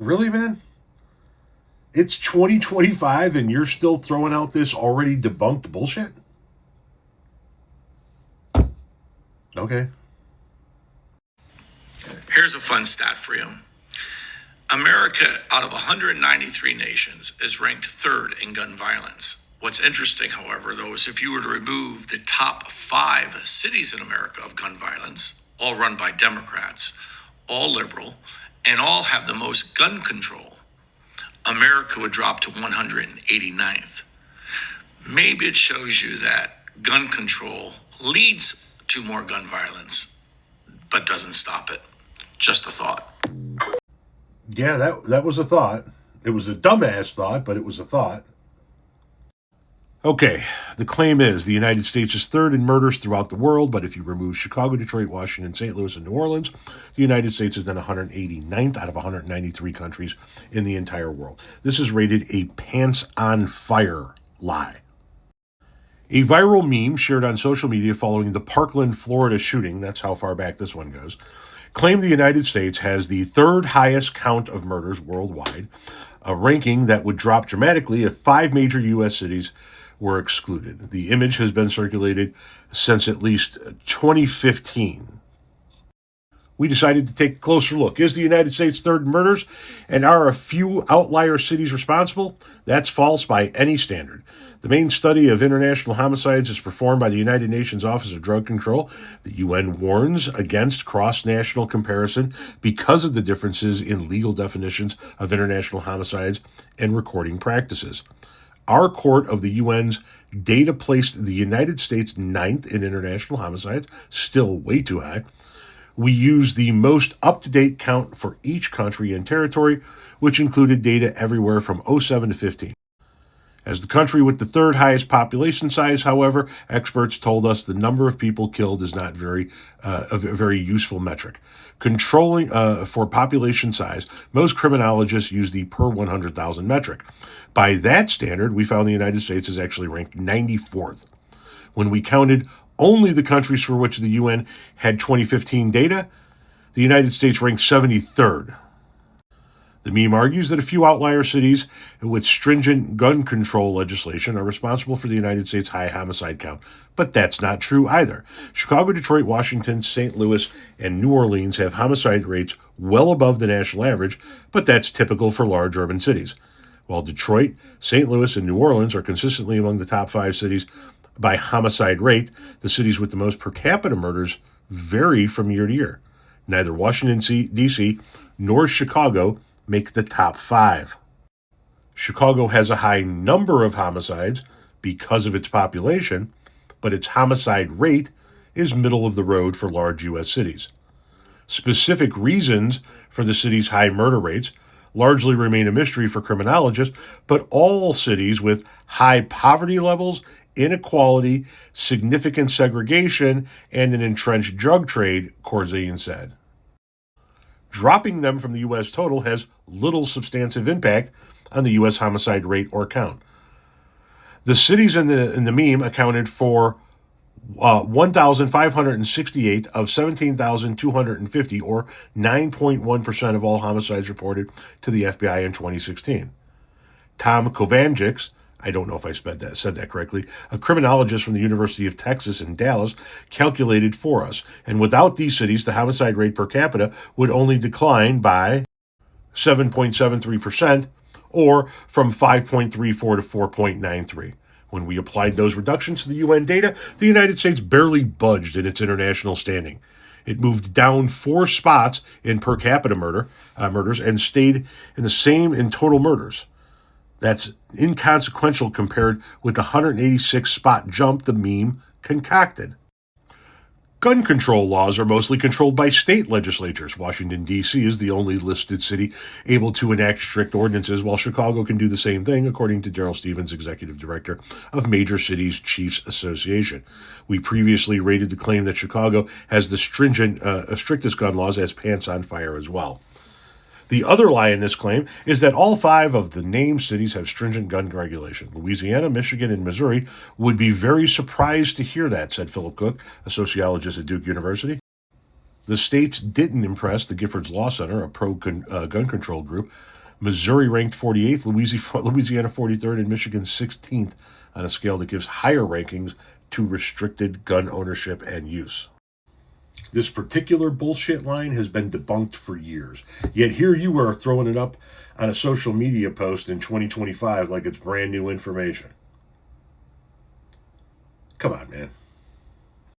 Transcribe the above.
Really, man? It's 2025 and you're still throwing out this already debunked bullshit? Okay. Here's a fun stat for you. America, out of 193 nations, is ranked third in gun violence. What's interesting, however, though, is if you were to remove the top 5 cities in America of gun violence, all run by Democrats, all liberal, and all have the most gun control, America would drop to 189th. Maybe it shows you that gun control leads to more gun violence, but doesn't stop it. Just a thought. Yeah, that was a thought. It was a dumbass thought, but it was a thought. Okay, the claim is the United States is third in murders throughout the world, but if you remove Chicago, Detroit, Washington, St. Louis, and New Orleans, the United States is then 189th out of 193 countries in the entire world. This is rated a pants-on-fire lie. A viral meme shared on social media following the Parkland, Florida shooting, that's how far back this one goes, claimed the United States has the third highest count of murders worldwide, a ranking that would drop dramatically if 5 major U.S. cities were excluded. The image has been circulated since at least 2015. We decided to take a closer look. Is the United States third in murders? And are a few outlier cities responsible? That's false by any standard. The main study of international homicides is performed by the United Nations Office of Drug Control. The UN warns against cross-national comparison because of the differences in legal definitions of international homicides and recording practices. Our court of the UN's data placed the United States 9th in international homicides, still way too high. We used the most up-to-date count for each country and territory, which included data everywhere from 07 to 15. As the country with the third highest population size, however, experts told us the number of people killed is not a very useful metric. Controlling for population size, most criminologists use the per 100,000 metric. By that standard, we found the United States is actually ranked 94th. When we counted only the countries for which the UN had 2015 data, the United States ranked 73rd. The meme argues that a few outlier cities with stringent gun control legislation are responsible for the United States' high homicide count, but that's not true either. Chicago, Detroit, Washington, St. Louis, and New Orleans have homicide rates well above the national average, but that's typical for large urban cities. While Detroit, St. Louis, and New Orleans are consistently among the top 5 cities by homicide rate, the cities with the most per capita murders vary from year to year. Neither Washington, D.C., nor Chicago make the top 5. Chicago has a high number of homicides because of its population, but its homicide rate is middle of the road for large U.S. cities. Specific reasons for the city's high murder rates largely remain a mystery for criminologists, but all cities with high poverty levels, inequality, significant segregation, and an entrenched drug trade, Corzine said. Dropping them from the U.S. total has little substantive impact on the U.S. homicide rate or count. The cities in the meme accounted for 1,568 of 17,250, or 9.1% of all homicides reported to the FBI in 2016. Tom Kovanjic, I don't know if I said that correctly, a criminologist from the University of Texas in Dallas, calculated for us. And without these cities, the homicide rate per capita would only decline by 7.73%, or from 5.34 to 4.93. When we applied those reductions to the UN data, the United States barely budged in its international standing. It moved down 4 spots in per capita murders and stayed in the same in total murders. That's inconsequential compared with the 186 spot jump the meme concocted. Gun control laws are mostly controlled by state legislatures. Washington, D.C. is the only listed city able to enact strict ordinances, while Chicago can do the same thing, according to Daryl Stevens, executive director of Major Cities Chiefs Association. We previously rated the claim that Chicago has the strictest gun laws as pants on fire as well. The other lie in this claim is that all 5 of the named cities have stringent gun regulation. Louisiana, Michigan, and Missouri would be very surprised to hear that, said Philip Cook, a sociologist at Duke University. The states didn't impress the Giffords Law Center, a pro-gun control group. Missouri ranked 48th, Louisiana 43rd, and Michigan 16th on a scale that gives higher rankings to restricted gun ownership and use. This particular bullshit line has been debunked for years. Yet here you are throwing it up on a social media post in 2025 like it's brand new information. Come on, man.